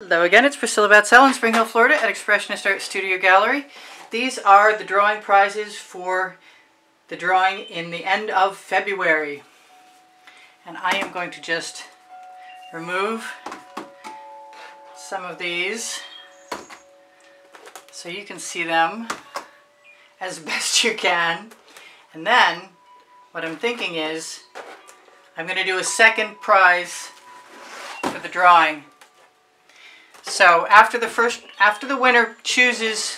Hello again, it's Priscilla Batzell in Spring Hill, Florida at Expressionist Art Studio Gallery. These are the drawing prizes for the drawing in the end of February. And I am going to just remove some of these so you can see them as best you can. And then what I'm thinking is I'm going to do a second prize for the drawing. So after the winner chooses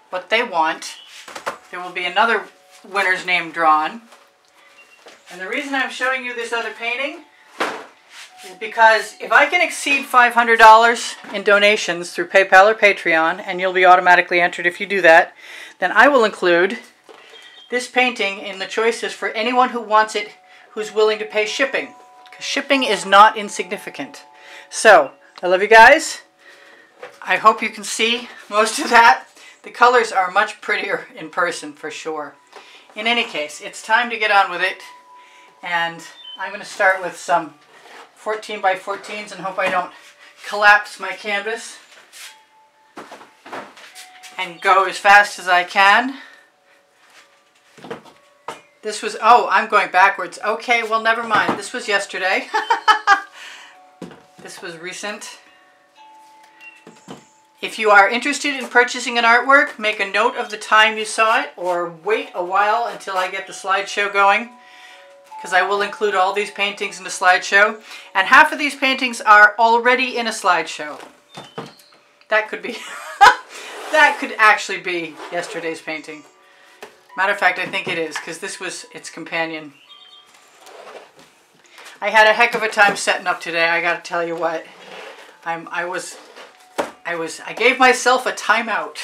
what they want, there will be another winner's name drawn. And the reason I'm showing you this other painting is because if I can exceed $500 in donations through PayPal or Patreon, and you'll be automatically entered if you do that, then I will include this painting in the choices for anyone who wants it, who's willing to pay shipping. Because shipping is not insignificant. So, I love you guys. I hope you can see most of that. The colors are much prettier in person for sure. In any case, it's time to get on with it. And I'm going to start with some 14 by 14s and hope I don't collapse my canvas. And go as fast as I can. This was, oh, I'm going backwards. Okay, well, never mind. This was yesterday. This was recent. If you are interested in purchasing an artwork, make a note of the time you saw it, or wait a while until I get the slideshow going, because I will include all these paintings in the slideshow. And half of these paintings are already in a slideshow. That could be, that could actually be yesterday's painting. Matter of fact, I think it is, because this was its companion. I had a heck of a time setting up today, I gotta tell you what. I gave myself a timeout.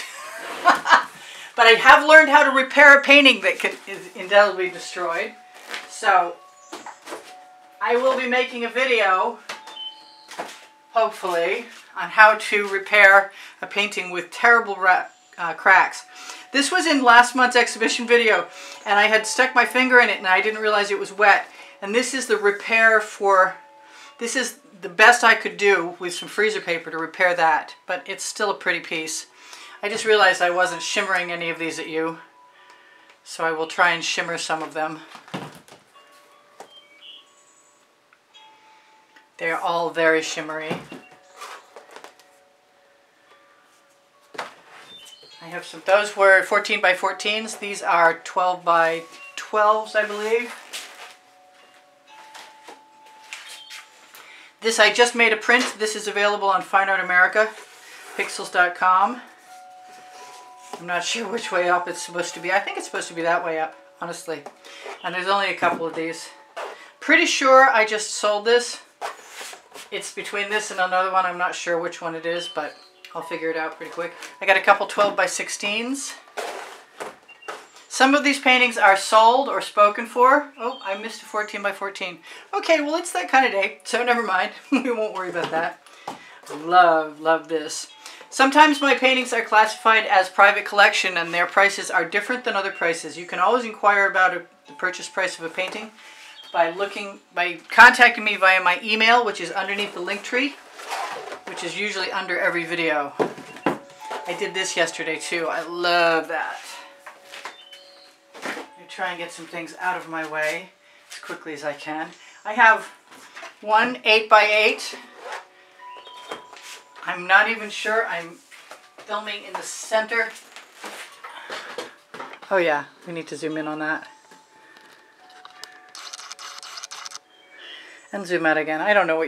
But I have learned how to repair a painting that is indelibly destroyed. So, I will be making a video, hopefully, on how to repair a painting with terrible cracks. This was in last month's exhibition video, and I had stuck my finger in it and I didn't realize it was wet. And this is the repair for, this is the best I could do with some freezer paper to repair that, but it's still a pretty piece. I just realized I wasn't shimmering any of these at you, so I will try and shimmer some of them. They're all very shimmery. I have some, those were 14 by 14s. These are 12 by 12s, I believe. This I just made a print. This is available on Fine Art America, pixels.com. I'm not sure which way up it's supposed to be. I think it's supposed to be that way up, honestly. And there's only a couple of these. Pretty sure I just sold this. It's between this and another one. I'm not sure which one it is, but I'll figure it out pretty quick. I got a couple 12 by 16s. Some of these paintings are sold or spoken for. Oh, I missed a 14 by 14. Okay, well, it's that kind of day, so never mind. We won't worry about that. Love this. Sometimes my paintings are classified as private collection and their prices are different than other prices. You can always inquire about the purchase price of a painting by contacting me via my email, which is underneath the link tree, which is usually under every video. I did this yesterday too. I love that. Try and get some things out of my way as quickly as I can. I have one 8 by 8. I'm not even sure. I'm filming in the center. Oh yeah, we need to zoom in on that. And zoom out again. I don't know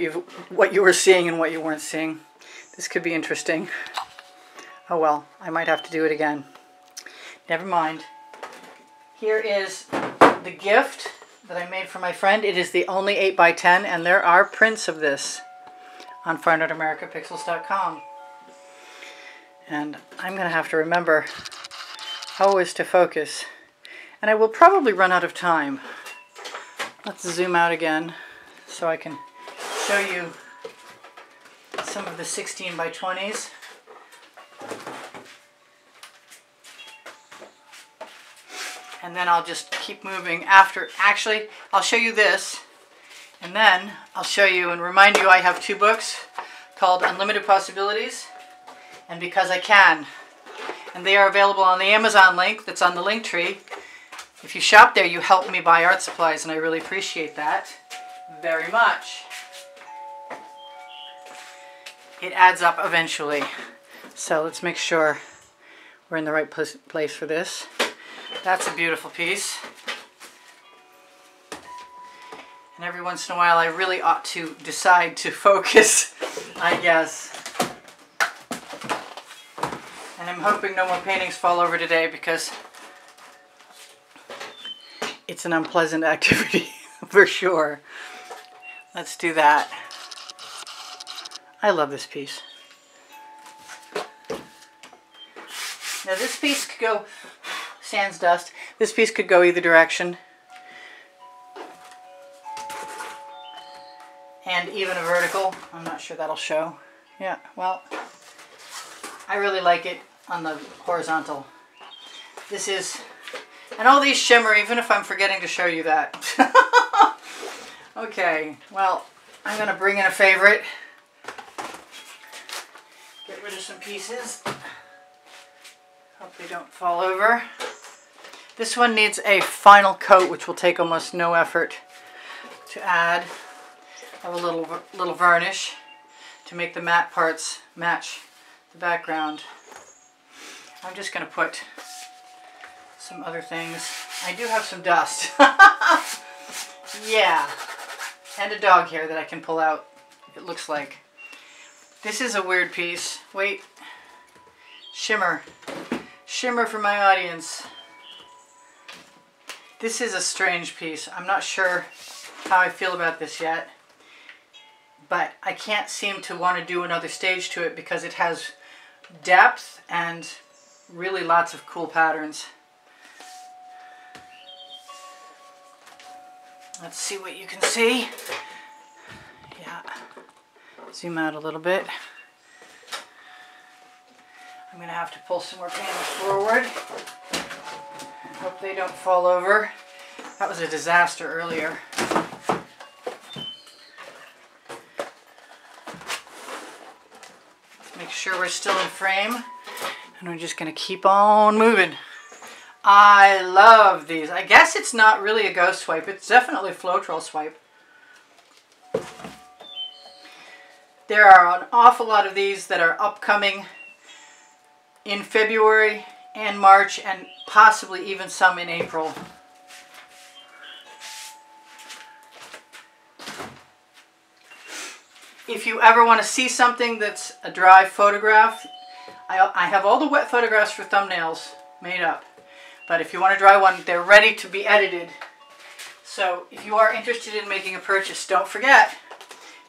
what you were seeing and what you weren't seeing. This could be interesting. Oh well, I might have to do it again. Never mind. Here is the gift that I made for my friend. It is the only 8 by 10, and there are prints of this on fineartamericapixels.com. And I'm going to have to remember always to focus. And I will probably run out of time. Let's zoom out again so I can show you some of the 16 by 20s. And then I'll just keep moving after. Actually, I'll show you this, and then I'll show you and remind you I have two books. called Unlimited Possibilities, and Because I Can. And they are available on the Amazon link that's on the link tree. If you shop there, you help me buy art supplies, and I really appreciate that very much. It adds up eventually. So let's make sure we're in the right place for this. That's a beautiful piece. And every once in a while I really ought to decide to focus, I guess. And I'm hoping no more paintings fall over today because it's an unpleasant activity for sure. Let's do that. I love this piece. Now this piece could go, sans dust, this piece could go either direction. And even a vertical. I'm not sure that'll show. Yeah, well, I really like it on the horizontal. This is, and all these shimmer, even if I'm forgetting to show you that. Okay, well, I'm going to bring in a favorite. Get rid of some pieces. Hope they don't fall over. This one needs a final coat, which will take almost no effort to add. I have a little varnish to make the matte parts match the background. I'm just going to put some other things. I do have some dust. Yeah. And a dog hair that I can pull out, it looks like. This is a weird piece. Wait. Shimmer. Shimmer for my audience. This is a strange piece. I'm not sure how I feel about this yet. But I can't seem to want to do another stage to it because it has depth and really lots of cool patterns. Let's see what you can see. Yeah. Zoom out a little bit. I'm going to have to pull some more panels forward. Hope they don't fall over. That was a disaster earlier. Make sure we're still in frame, and we're just going to keep on moving. I love these. I guess it's not really a ghost swipe. It's definitely a Floetrol swipe. There are an awful lot of these that are upcoming in February and March, and possibly even some in April. If you ever want to see something that's a dry photograph, I have all the wet photographs for thumbnails made up. But if you want a dry one, they're ready to be edited. So if you are interested in making a purchase, don't forget,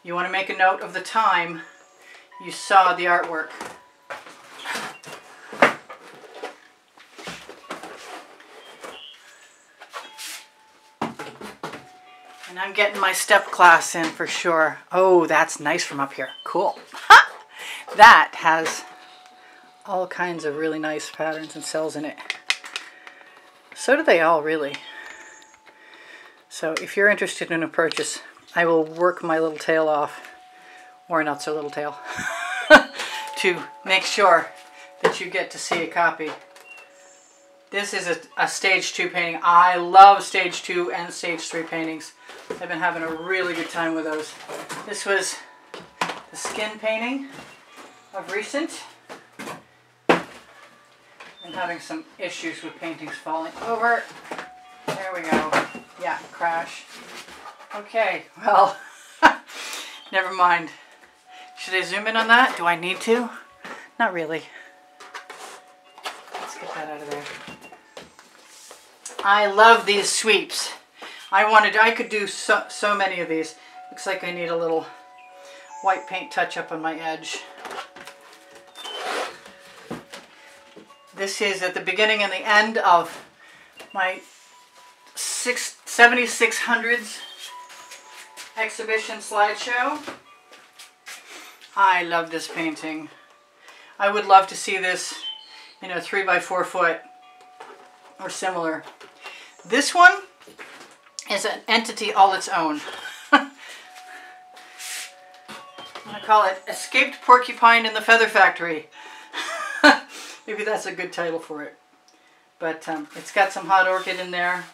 you want to make a note of the time you saw the artwork. And I'm getting my step class in for sure. Oh, that's nice from up here. Cool. That has all kinds of really nice patterns and cells in it. So do they all, really. So if you're interested in a purchase, I will work my little tail off, or not so little tail, to make sure that you get to see a copy. This is a stage 2 painting. I love stage 2 and stage 3 paintings. I've been having a really good time with those. This was the skin painting of recent. I'm having some issues with paintings falling over. There we go. Yeah, crash. Okay, well, never mind. Should I zoom in on that? Do I need to? Not really. Let's get that out of there. I love these sweeps. I could do so many of these. Looks like I need a little white paint touch up on my edge. This is at the beginning and the end of my 7600s exhibition slideshow. I love this painting. I would love to see this in a 3x4 foot or similar. This one is an entity all its own. I call it Escaped Porcupine in the Feather Factory. Maybe that's a good title for it. But it's got some hot orchid in there,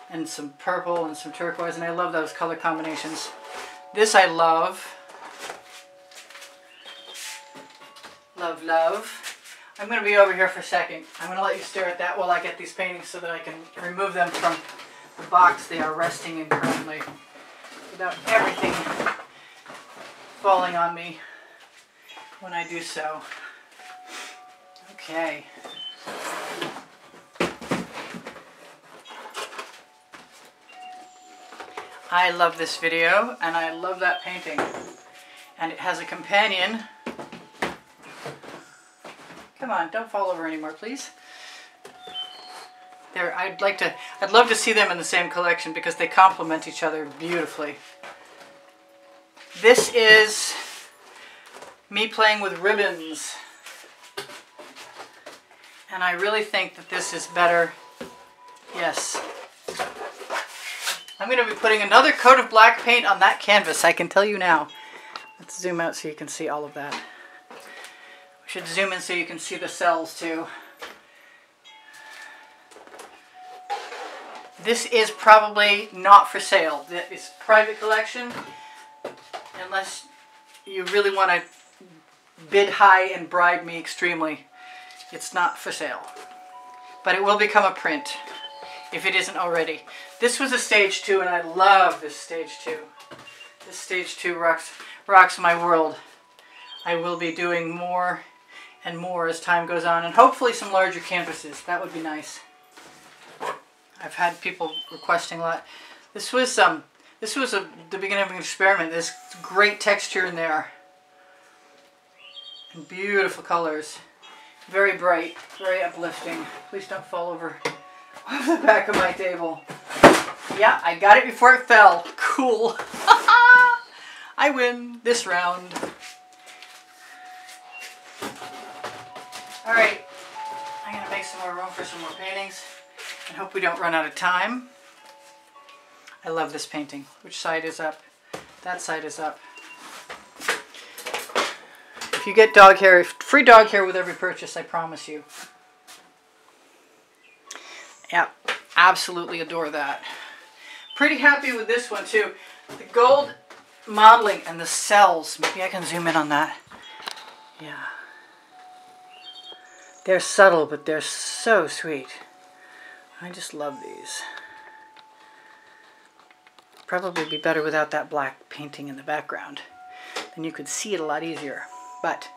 and some purple and some turquoise, and I love those color combinations. This I love. Love, love. I'm going to be over here for a second. I'm going to let you stare at that while I get these paintings so that I can remove them from the box they are resting in currently, without everything falling on me when I do so. Okay. I love this video, and I love that painting. And it has a companion. Come on, don't fall over anymore, please. There, I'd love to see them in the same collection because they complement each other beautifully. This is me playing with ribbons. And I really think that this is better. Yes. I'm going to be putting another coat of black paint on that canvas, I can tell you now. Let's zoom out so you can see all of that. We should zoom in so you can see the cells too. This is probably not for sale. It's a private collection, unless you really want to bid high and bribe me extremely. It's not for sale. But it will become a print, if it isn't already. This was a stage 2, and I love this stage 2. This stage 2 rocks my world. I will be doing more and more as time goes on, and hopefully some larger canvases. That would be nice. I've had people requesting a lot. This was the beginning of an experiment. There's great texture in there, and beautiful colors. Very bright, very uplifting. Please don't fall over the back of my table. Yeah, I got it before it fell. Cool. I win this round. Alright, I'm going to make some more room for some more paintings and hope we don't run out of time. I love this painting. Which side is up? That side is up. If you get dog hair, free dog hair with every purchase, I promise you. Yeah, absolutely adore that. Pretty happy with this one too. The gold modeling and the cells. Maybe I can zoom in on that. Yeah. They're subtle, but they're so sweet. I just love these. Probably be better without that black painting in the background. Then you could see it a lot easier. But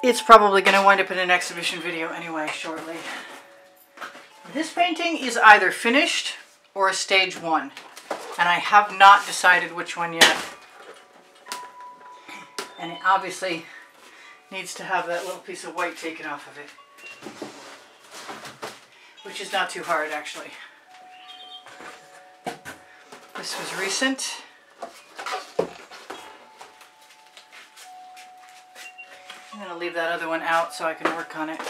it's probably going to wind up in an exhibition video anyway shortly. This painting is either finished or a stage 1. And I have not decided which one yet. And it obviously needs to have that little piece of white taken off of it. Which is not too hard, actually. This was recent. I'm going to leave that other one out so I can work on it.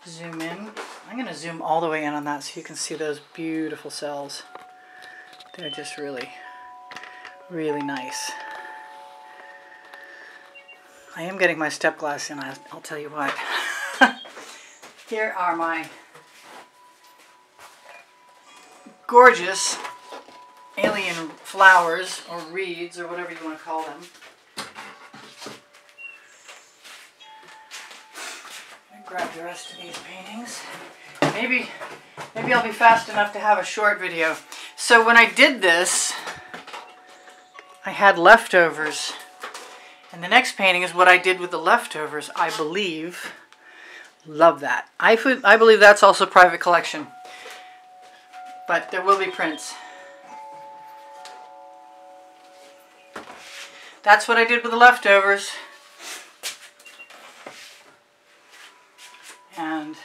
Zoom in. I'm going to zoom all the way in on that so you can see those beautiful cells. They're just really, really nice. I am getting my step glass in, I'll tell you what. Here are my gorgeous alien flowers, or reeds, or whatever you want to call them. Grab the rest of these paintings. Maybe I'll be fast enough to have a short video. So when I did this, I had leftovers. And the next painting is what I did with the leftovers, I believe. Love that. I believe that's also private collection. But there will be prints. That's what I did with the leftovers. And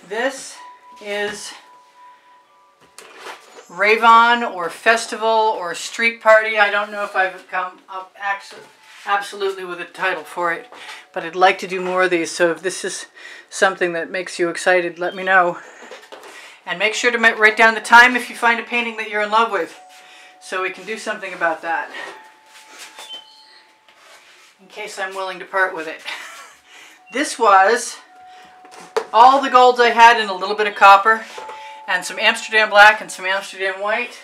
this is Rave-On or Festival or Street Party. I don't know if I've come up absolutely with a title for it, but I'd like to do more of these. So if this is something that makes you excited, let me know. And make sure to write down the time if you find a painting that you're in love with. so we can do something about that, in case I'm willing to part with it. This was all the golds I had and a little bit of copper, and some Amsterdam black and some Amsterdam white,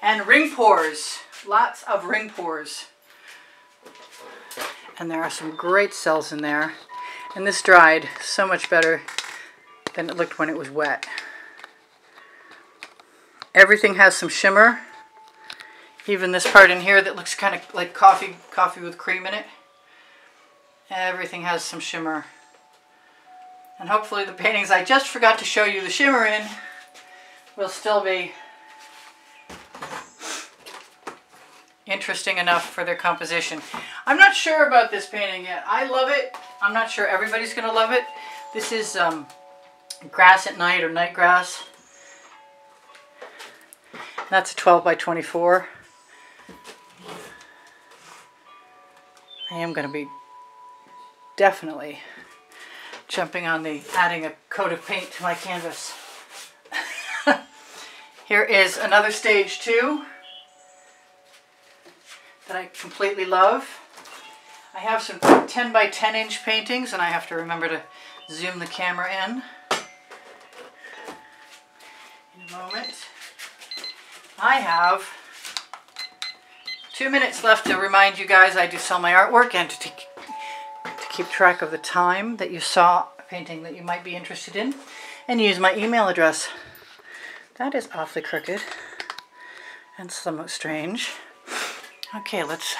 and ring pours, lots of ring pours. And there are some great cells in there, and this dried so much better than it looked when it was wet. Everything has some shimmer, even this part in here that looks kind of like coffee with cream in it. Everything has some shimmer. And hopefully the paintings I just forgot to show you the shimmer in will still be interesting enough for their composition. I'm not sure about this painting yet. I love it. I'm not sure everybody's going to love it. This is Grass at Night, or Night Grass. That's a 12 by 24. I am going to be definitely jumping on the adding a coat of paint to my canvas. Here is another stage 2 that I completely love. I have some 10 by 10 inch paintings, and I have to remember to zoom the camera in a moment. I have 2 minutes left to remind you guys I do sell my artwork, and to keep track of the time that you saw a painting that you might be interested in, and use my email address. That is awfully crooked and somewhat strange. Okay, let's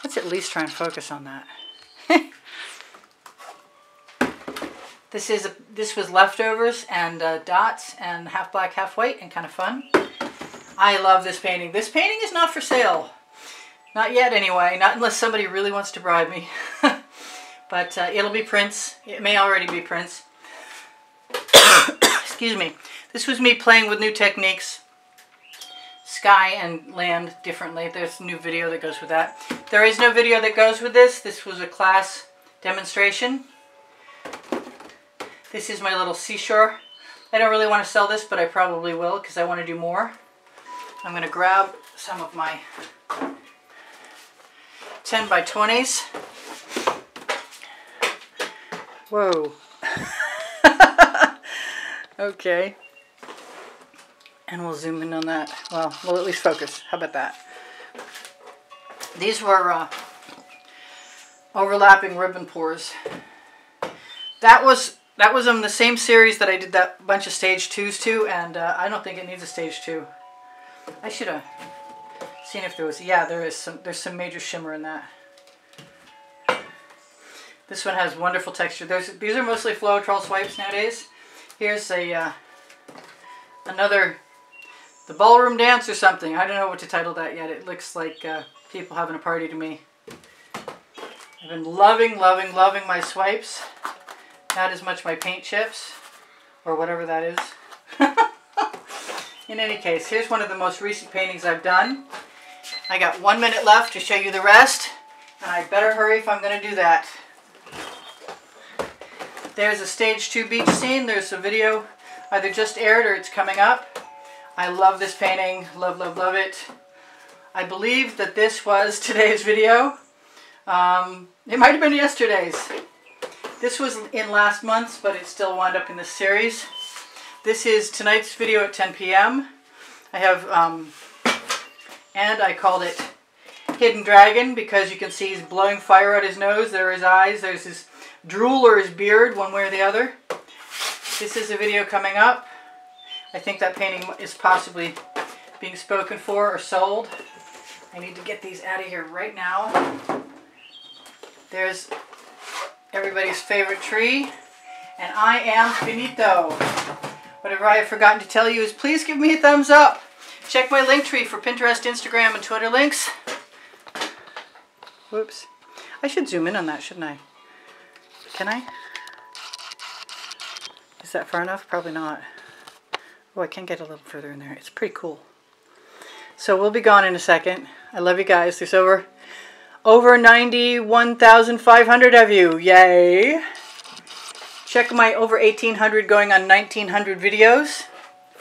at least try and focus on that. This was leftovers and dots and half black, half white, and kind of fun. I love this painting. This painting is not for sale. Not yet anyway, not unless somebody really wants to bribe me. But it'll be prints. It may already be prints. Excuse me. This was me playing with new techniques. Sky and land differently. There's a new video that goes with that. There is no video that goes with this. This was a class demonstration. This is my little seashore. I don't really want to sell this, but I probably will because I want to do more. I'm going to grab some of my 10 by 20s. Whoa. Okay. And we'll zoom in on that. Well, we'll at least focus. How about that? These were overlapping ribbon pours. That was on the same series that I did that bunch of stage 2s to, and I don't think it needs a stage 2. I should have seen if there was. Yeah, there's some major shimmer in that. This one has wonderful texture. These are mostly Floetrol swipes nowadays. Here's another. The ballroom dance or something. I don't know what to title that yet. It looks like people having a party to me. I've been loving my swipes. Not as much my paint chips. Or whatever that is. In any case, here's one of the most recent paintings I've done. I got 1 minute left to show you the rest. And I better hurry if I'm going to do that. There's a stage 2 beach scene. There's a video either just aired or it's coming up. I love this painting. Love it. I believe that this was today's video. It might have been yesterday's. This was in last month's, but it still wound up in this series. This is tonight's video at 10 p.m. I have, and I called it Hidden Dragon because you can see he's blowing fire out his nose. There are his eyes. There's his drool or his beard, one way or the other. This is a video coming up. I think that painting is possibly being spoken for or sold. I need to get these out of here right now. There's everybody's favorite tree. And I am finito. Whatever I have forgotten to tell you is please give me a thumbs up. Check my link tree for Pinterest, Instagram, and Twitter links. Whoops. I should zoom in on that, shouldn't I? Can I? Is that far enough? Probably not. Oh, I can get a little further in there. It's pretty cool. So we'll be gone in a second. I love you guys. There's over 91,500 of you. Yay! Check my over 1,800 going on 1,900 videos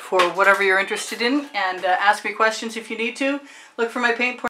for whatever you're interested in, and ask me questions if you need to. Look for my paint